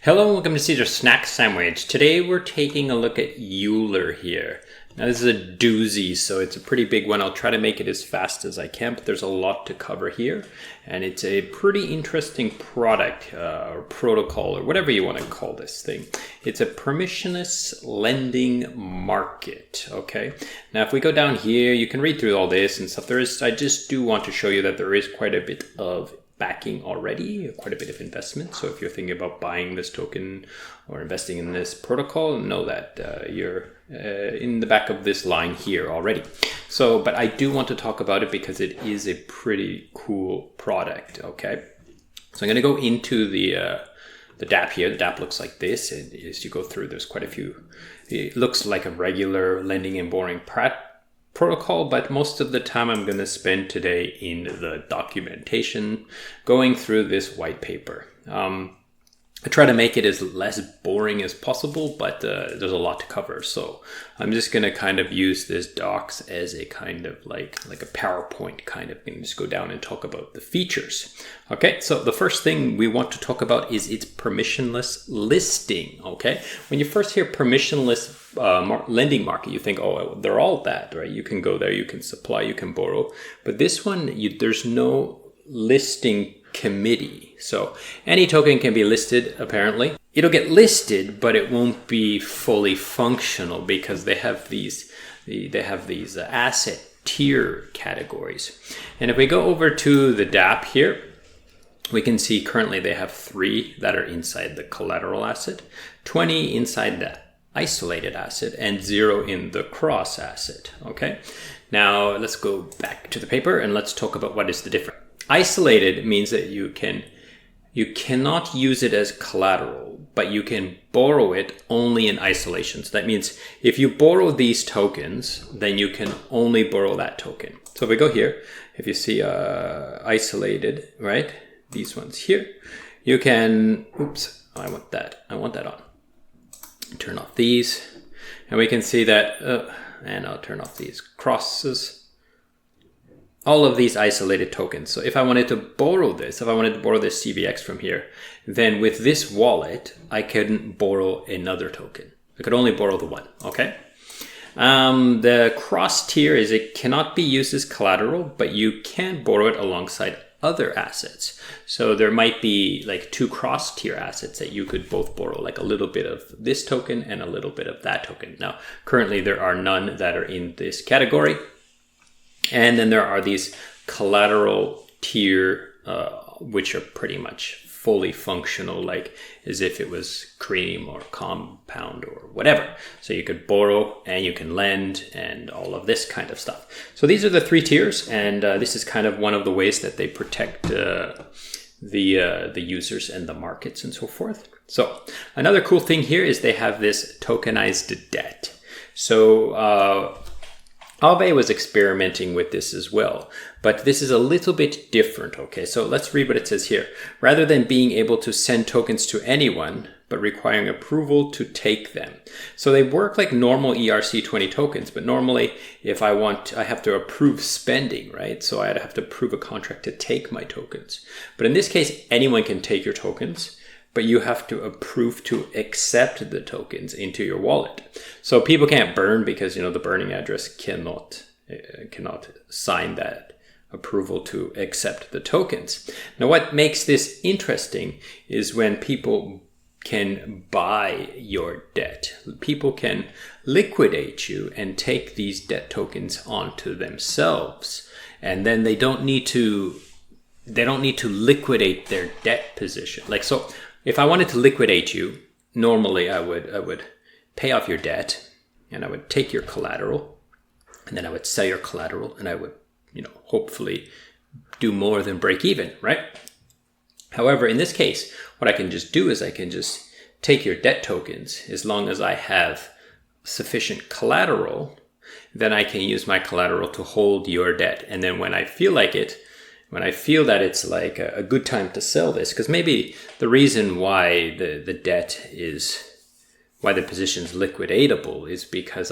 Hello and welcome to CEAZOR Snack Sandwich. Today we're taking a look at Euler here. Now this is a doozy, so it's a pretty big one. I'll try to make it as fast as I can, but there's a lot to cover here. And it's a pretty interesting product or protocol or whatever you want to call this thing. It's a permissionless lending market, okay? Now if we go down here, you can read through all this and stuff. I just do want to show you that there is quite a bit of backing already, quite a bit of investment. So if you're thinking about buying this token or investing in this protocol, know that you're in the back of this line here already. So, but I do want to talk about it because it is a pretty cool product, okay? So I'm going to go into the dApp here. The dApp looks like this, and as you go through, there's quite a few. It looks like a regular lending and borrowing protocol, but most of the time I'm going to spend today in the documentation going through this white paper. I try to make it as less boring as possible, but there's a lot to cover. So I'm just going to kind of use this docs as a kind of like a PowerPoint kind of thing. Just go down and talk about the features. Okay, so the first thing we want to talk about is its permissionless listing. Okay, when you first hear permissionless lending market, you think, oh, they're all that, right? You can go there, you can supply, you can borrow. But this one, there's no listing committee. So any token can be listed, apparently. It'll get listed, but it won't be fully functional because they have these asset tier categories. And if we go over to the dApp here, we can see currently they have 3 that are inside the collateral asset, 20 inside the isolated asset, and 0 in the cross asset. Okay, now let's go back to the paper and let's talk about what is the difference. Isolated means that you cannot use it as collateral, but you can borrow it only in isolation. So that means if you borrow these tokens, then you can only borrow that token. So if we go here, if you see isolated, right? These ones here, you can, oops, I want that on. Turn off these, and we can see that, and I'll turn off these crosses. All of these isolated tokens. So if I wanted to borrow this, CBX from here, then with this wallet, I couldn't borrow another token. I could only borrow the one, okay? The cross tier is it cannot be used as collateral, but you can borrow it alongside other assets. So there might be like 2 cross tier assets that you could both borrow, like a little bit of this token and a little bit of that token. Now, currently there are none that are in this category. And then there are these collateral tier, which are pretty much fully functional, like as if it was cream or compound or whatever. So you could borrow and you can lend and all of this kind of stuff. So these are the 3 tiers, and this is kind of one of the ways that they protect the users and the markets and so forth. So another cool thing here is they have this tokenized debt. So Aave was experimenting with this as well, but this is a little bit different, okay? So let's read what it says here. Rather than being able to send tokens to anyone, but requiring approval to take them. So they work like normal ERC20 tokens, but normally if I have to approve spending, right? So I'd have to approve a contract to take my tokens. But in this case, anyone can take your tokens, but you have to approve to accept the tokens into your wallet. So people can't burn because, the burning address cannot sign that approval to accept the tokens. Now, what makes this interesting is when people can buy your debt. People can liquidate you and take these debt tokens onto themselves. And then they don't need to liquidate their debt position. Like, so if I wanted to liquidate you, normally I would pay off your debt and I would take your collateral and then I would sell your collateral and I would, hopefully do more than break even, right? However, in this case, what I can just do is I can just take your debt tokens as long as I have sufficient collateral, then I can use my collateral to hold your debt. And then when I feel like it, when I feel that it's like a good time to sell this, because maybe the reason why the debt is, why the position is liquidatable is because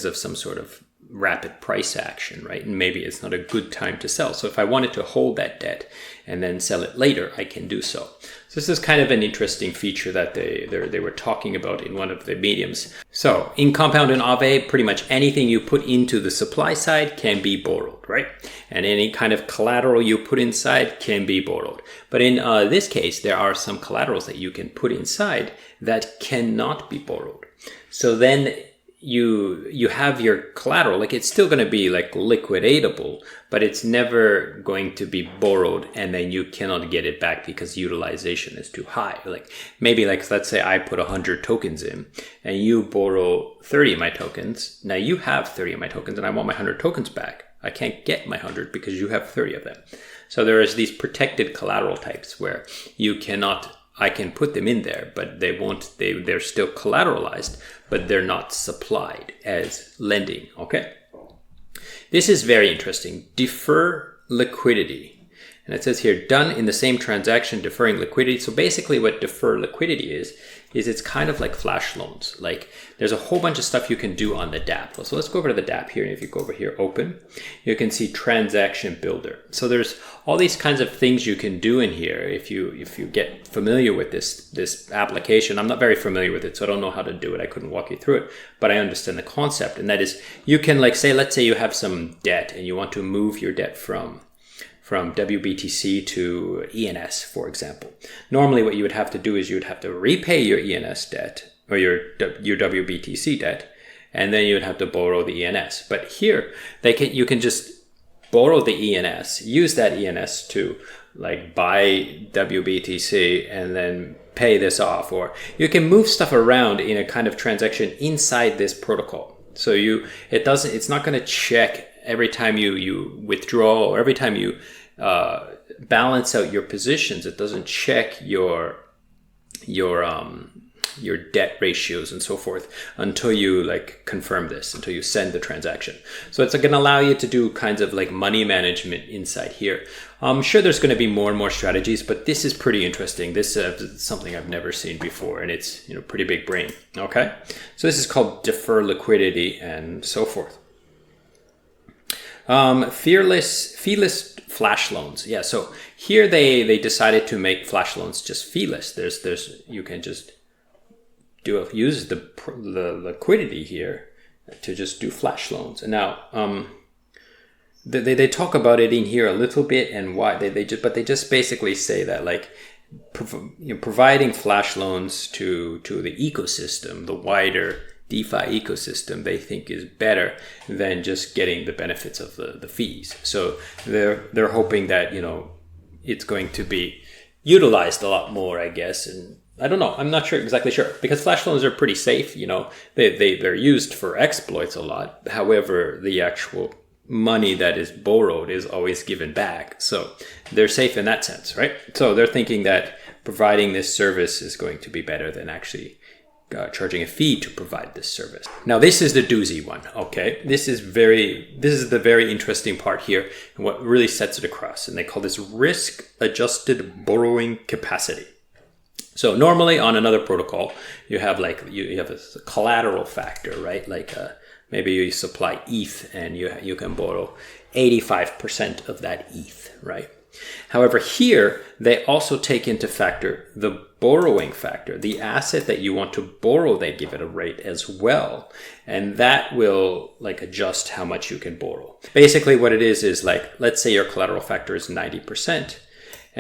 of some sort of rapid price action, right? And maybe it's not a good time to sell. So if I wanted to hold that debt and then sell it later, I can do so. So this is kind of an interesting feature that they were talking about in one of the mediums. So in Compound and Aave, pretty much anything you put into the supply side can be borrowed, right? And any kind of collateral you put inside can be borrowed. But in this case, there are some collaterals that you can put inside that cannot be borrowed. So then you have your collateral, like it's still going to be like liquidatable, but it's never going to be borrowed and then you cannot get it back because utilization is too high. Like maybe like, let's say I put 100 tokens in and you borrow 30 of my tokens. Now you have 30 of my tokens and I want my 100 tokens back. I can't get my 100 because you have 30 of them. So there is these protected collateral types where you cannot, I can put them in there, but they're still collateralized, but they're not supplied as lending, okay? This is very interesting. Defer liquidity. And it says here, done in the same transaction, deferring liquidity. So basically what defer liquidity is it's kind of like flash loans. Like there's a whole bunch of stuff you can do on the dApp. So let's go over to the dApp here. And if you go over here, open, you can see transaction builder. So there's all these kinds of things you can do in here. If you get familiar with this application, I'm not very familiar with it, so I don't know how to do it. I couldn't walk you through it, but I understand the concept. And that is you can like say, let's say you have some debt and you want to move your debt from WBTC to ENS, for example. Normally what you would have to do is you would have to repay your ENS debt or your WBTC debt, and then you would have to borrow the ENS. But here you can just borrow the ENS, use that ENS to like buy WBTC and then pay this off, or you can move stuff around in a kind of transaction inside this protocol. So it's not going to check every time you withdraw or every time you balance out your positions. It doesn't check your debt ratios and so forth until you like confirm this, until you send the transaction. So it's going to allow you to do kinds of like money management inside here. I'm sure there's going to be more and more strategies, but this is pretty interesting. This is something I've never seen before, and it's pretty big brain. Okay, so this is called defer liquidity and so forth. Feeless flash loans. Yeah, so here they decided to make flash loans just feeless. You can just use the liquidity here to just do flash loans. And now they talk about it in here a little bit and why they just basically say that like providing flash loans to the ecosystem, the wider DeFi ecosystem, they think is better than just getting the benefits of the fees. So they're hoping that it's going to be utilized a lot more, I guess. And I don't know, I'm not exactly sure, because flash loans are pretty safe. They're used for exploits a lot. However, the actual money that is borrowed is always given back, so they're safe in that sense, right? So they're thinking that providing this service is going to be better than actually charging a fee to provide this service. Now this is the doozy one, okay? This is the very interesting part here, and what really sets it across, and they call this risk-adjusted borrowing capacity. So normally on another protocol, you have a collateral factor, right? Like maybe you supply ETH and you can borrow 85% of that ETH, right? However, here they also take into factor the borrowing factor, the asset that you want to borrow. They give it a rate as well, and that will like adjust how much you can borrow. Basically, what it is like, let's say your collateral factor is 90%,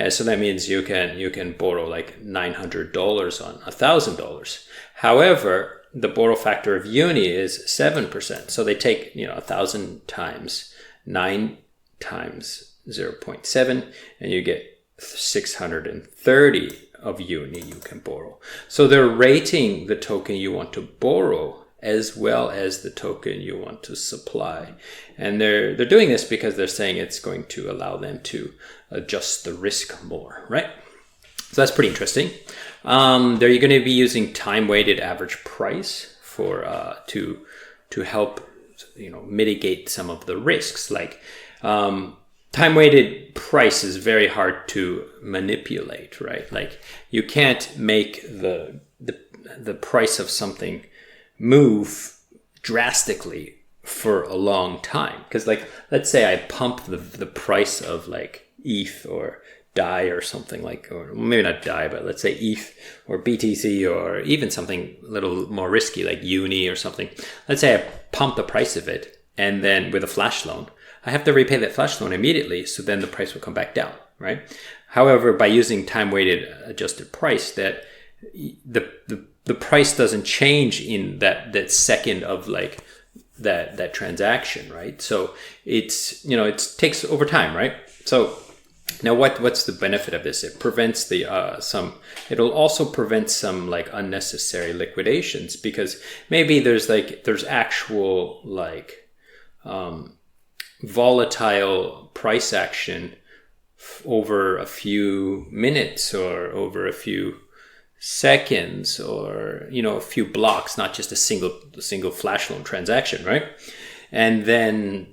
so that means you can borrow like $900 on $1,000. However, the borrow factor of Uni is 7%, so they take 1,000 times 9 times 0.7, and you get 630 of Uni you can borrow. So they're rating the token you want to borrow as well as the token you want to supply. And they're doing this because they're saying it's going to allow them to adjust the risk more, right? So that's pretty interesting. They're going to be using time-weighted average price for to help mitigate some of the risks. Like time-weighted price is very hard to manipulate, right? Like you can't make the price of something move drastically for a long time. Because like, let's say I pump the price of like ETH or DAI or something like, or maybe not DAI, but let's say ETH or BTC or even something a little more risky like Uni or something. Let's say I pump the price of it, and then with a flash loan, I have to repay that flash loan immediately. So then the price will come back down, right? However, by using time-weighted adjusted price, that the price doesn't change in that second of like that transaction, right? So it's, you know, it takes over time, right? So now what's the benefit of this? It prevents the it'll also prevent some like unnecessary liquidations, because maybe there's actual like volatile price action over a few minutes or over a few seconds, or, you know, a few blocks, not just a single flash loan transaction, right? And then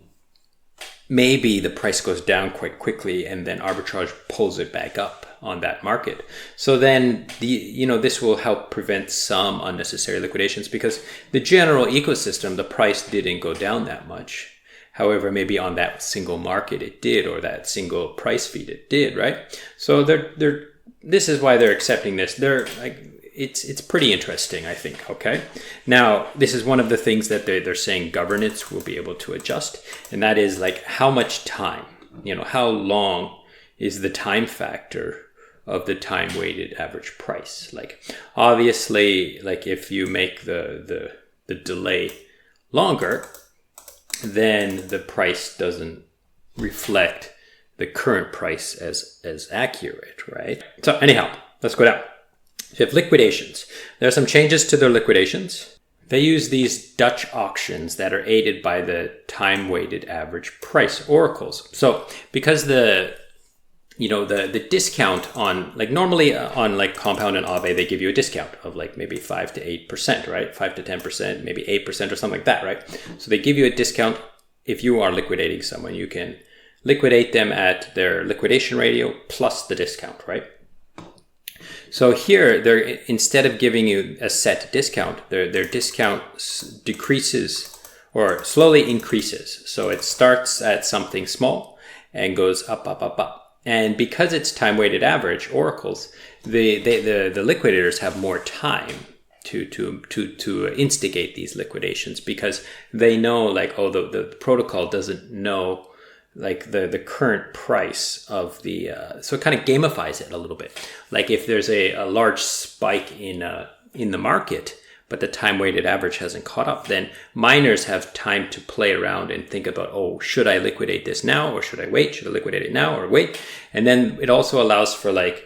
maybe the price goes down quite quickly, and then arbitrage pulls it back up on that market. So then this will help prevent some unnecessary liquidations, because the general ecosystem, the price didn't go down that much. However, maybe on that single market it did, or that single price feed it did, right? So this is why they're accepting this. They're like, it's pretty interesting, I think. Okay. Now, this is one of the things that they're saying governance will be able to adjust, and that is like how much time, you know, how long is the time factor of the time weighted average price. Like, obviously, like if you make the delay longer, then the price doesn't reflect the current price as accurate, right? So anyhow, let's go down. So you have liquidations. There are some changes to their liquidations. They use these Dutch auctions that are aided by the time-weighted average price oracles. So because the discount on, like, normally on like Compound and Aave, they give you a discount of like maybe 5 to 8%, right? 5 to 10%, maybe 8% or something like that, right? So they give you a discount if you are liquidating someone. You can liquidate them at their liquidation ratio plus the discount, right? So here, they're, instead of giving you a set discount, their discount decreases or slowly increases. So it starts at something small and goes up, up, up, up. And because it's time-weighted average oracles, the liquidators have more time to instigate these liquidations, because they know, like, oh, the protocol doesn't know like the current price of the so it kind of gamifies it a little bit. Like if there's a large spike in the market, but the time weighted average hasn't caught up, then miners have time to play around and think about, oh, should I liquidate this now or should I wait? Should I liquidate it now or wait? And then it also allows for like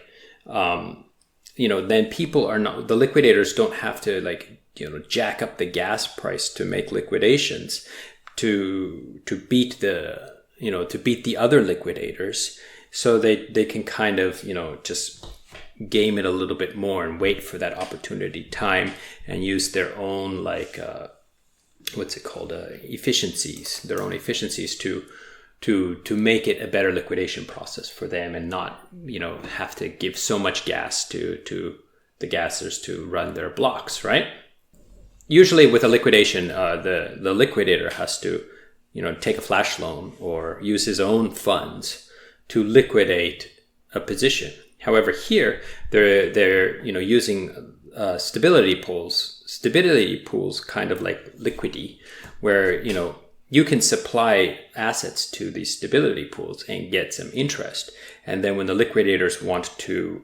then people are not, the liquidators don't have to like, jack up the gas price to make liquidations to beat the other liquidators. So they can kind of, just game it a little bit more and wait for that opportunity time and use their own efficiencies, their own efficiencies to make it a better liquidation process for them, and not, have to give so much gas to the gassers to run their blocks, right? Usually with a liquidation, the liquidator has to, take a flash loan or use his own funds to liquidate a position. However, here they're using stability pools, kind of like Liquidity, where you can supply assets to these stability pools and get some interest, and then when the liquidators want to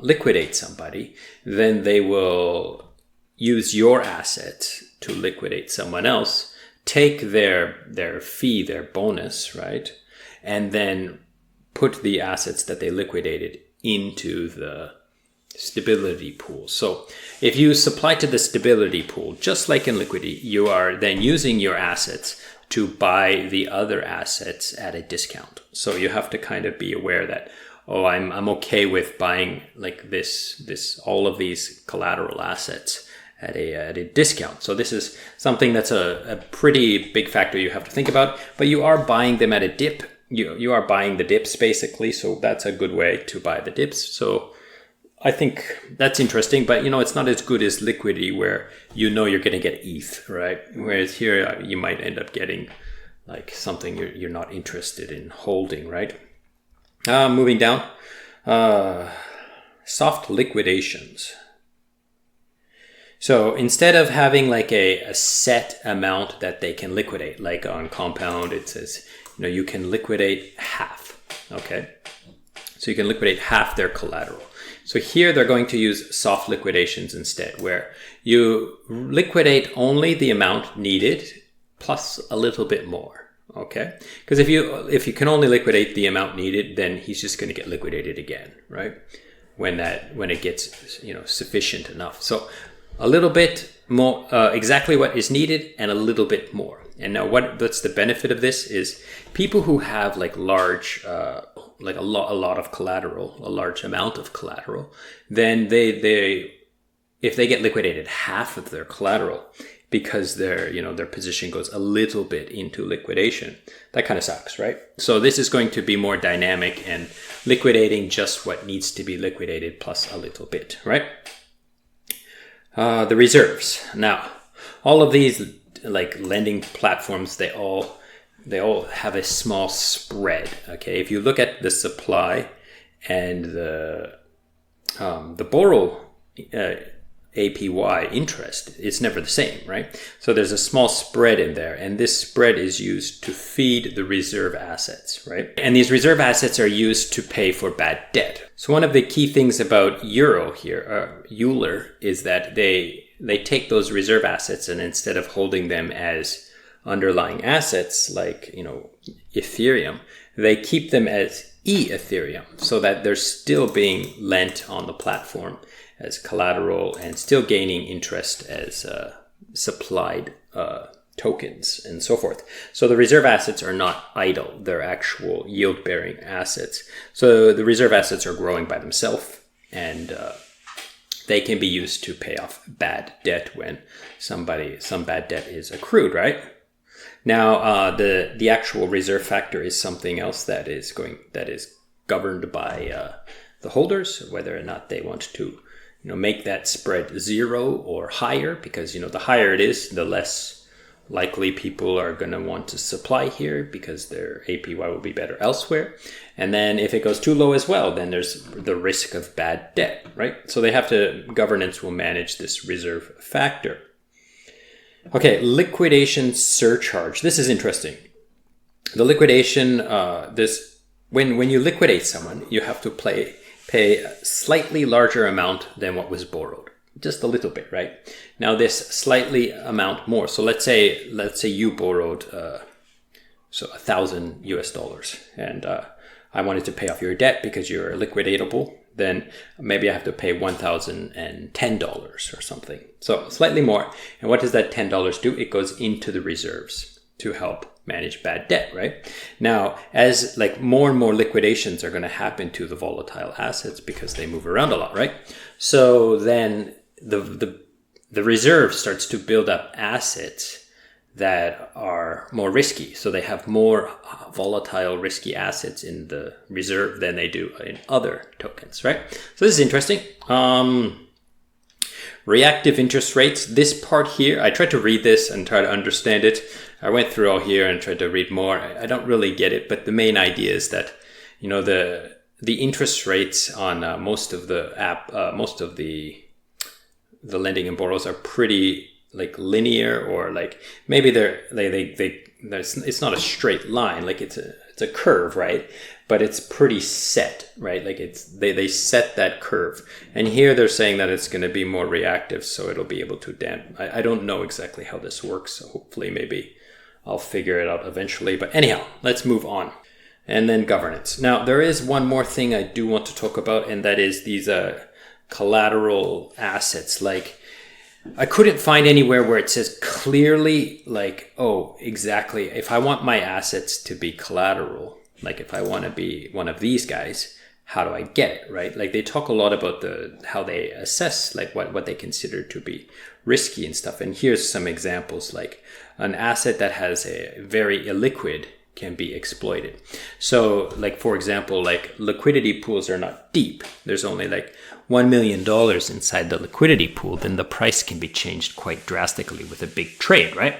liquidate somebody, then they will use your assets to liquidate someone else, take their fee, their bonus, right, and then put the assets that they liquidated into the stability pool. So if you supply to the stability pool, just like in Liquidity, you are then using your assets to buy the other assets at a discount. So you have to kind of be aware that, oh, I'm okay with buying like this all of these collateral assets at a discount. So this is something that's a pretty big factor you have to think about, but you are buying them at a dip. You are buying the dips basically, so that's a good way to buy the dips. So I think that's interesting, but it's not as good as liquidity where you're going to get ETH, right? Whereas here you might end up getting like something you're not interested in holding, right? Moving down, soft liquidations. So instead of having like a set amount that they can liquidate, like on Compound, it says, you can liquidate half, okay? So you can liquidate half their collateral. So here they're going to use soft liquidations instead, where you liquidate only the amount needed plus a little bit more, okay? Because if you can only liquidate the amount needed, then he's just going to get liquidated again, right? When it gets sufficient enough. So a little bit more, exactly what is needed, and a little bit more. And now what's the benefit of this is people who have like large, like a lot of collateral, a large amount of collateral, then if they get liquidated half of their collateral because their position goes a little bit into liquidation, that kind of sucks, right? So this is going to be more dynamic and liquidating just what needs to be liquidated plus a little bit, right? The reserves. Now, all of these like lending platforms, they all have a small spread. Okay, if you look at the supply and the borrow APY interest, it's never the same, right? So there's a small spread in there, and this spread is used to feed the reserve assets, right? And these reserve assets are used to pay for bad debt. So one of the key things about Euler, is that they take those reserve assets, and instead of holding them as underlying assets like Ethereum, they keep them as Ethereum, so that they're still being lent on the platform as collateral and still gaining interest as supplied tokens and so forth. So the reserve assets are not idle, they're actual yield-bearing assets. So the reserve assets are growing by themselves, and they can be used to pay off bad debt when some bad debt is accrued, right? Now, the actual reserve factor is something else that is governed by the holders, whether or not they want to make that spread zero or higher, because the higher it is, the less likely people are going to want to supply here because their APY will be better elsewhere. And then if it goes too low as well, then there's the risk of bad debt, right? So governance will manage this reserve factor. Okay, liquidation surcharge. This is interesting. The liquidation, when you liquidate someone, you have to pay a slightly larger amount than what was borrowed. Just a little bit, right? Now this slightly amount more. So let's say you borrowed $1,000 US, and I wanted to pay off your debt because you're liquidatable. Then maybe I have to pay $1,010 or something. So slightly more. And what does that $10 do? It goes into the reserves to help manage bad debt, right? Now, as like more and more liquidations are going to happen to the volatile assets because they move around a lot, right? So then the reserve starts to build up assets that are more risky. So they have more volatile, risky assets in the reserve than they do in other tokens, right? So this is interesting. Reactive interest rates. This part here, I tried to read this and try to understand it. I went through all here and tried to read more. I don't really get it, but the main idea is that, the interest rates on most of the lending and borrows are pretty like linear, or like maybe it's not a straight line, like it's a curve, right? But it's pretty set, right? Like they set that curve, and here they're saying that it's going to be more reactive, so it'll be able to dampen. I don't know exactly how this works, so hopefully maybe I'll figure it out eventually. But anyhow, let's move on. And then governance. Now there is one more thing I do want to talk about, and that is these collateral assets. Like, I couldn't find anywhere where it says clearly, like, oh, exactly, if I want my assets to be collateral, like if I want to be one of these guys, how do I get it, right? Like they talk a lot about how they assess, like what they consider to be risky and stuff. And here's some examples, like an asset that has a very illiquid can be exploited. So like, for example, like liquidity pools are not deep. There's only like $1 million inside the liquidity pool. Then the price can be changed quite drastically with a big trade, right?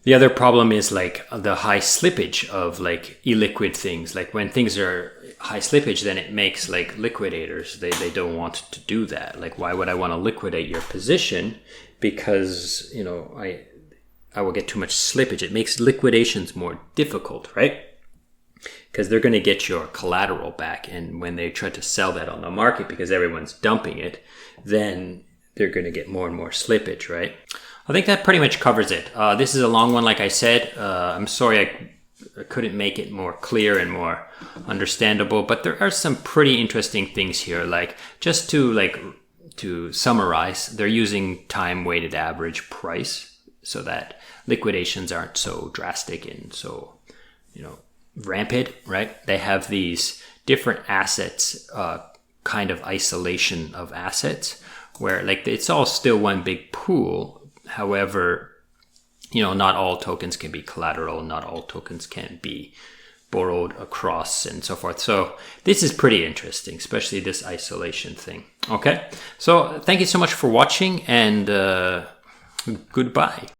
The other problem is like the high slippage of like illiquid things. Like when things are high slippage, then it makes like liquidators, they don't want to do that. Like, why would I want to liquidate your position? Because, you know, I will get too much slippage. It makes liquidations more difficult, right? Because they're going to get your collateral back. And when they try to sell that on the market because everyone's dumping it, then they're going to get more and more slippage, right? I think that pretty much covers it. This is a long one, like I said. I'm sorry I couldn't make it more clear and more understandable, but there are some pretty interesting things here. Like, just to summarize, they're using time-weighted average price so that liquidations aren't so drastic and so, you know, rampant, right? They have these different assets, kind of isolation of assets, where like it's all still one big pool. However, you know, not all tokens can be collateral, not all tokens can be borrowed across and so forth. So this is pretty interesting, especially this isolation thing. Okay, so thank you so much for watching, and goodbye.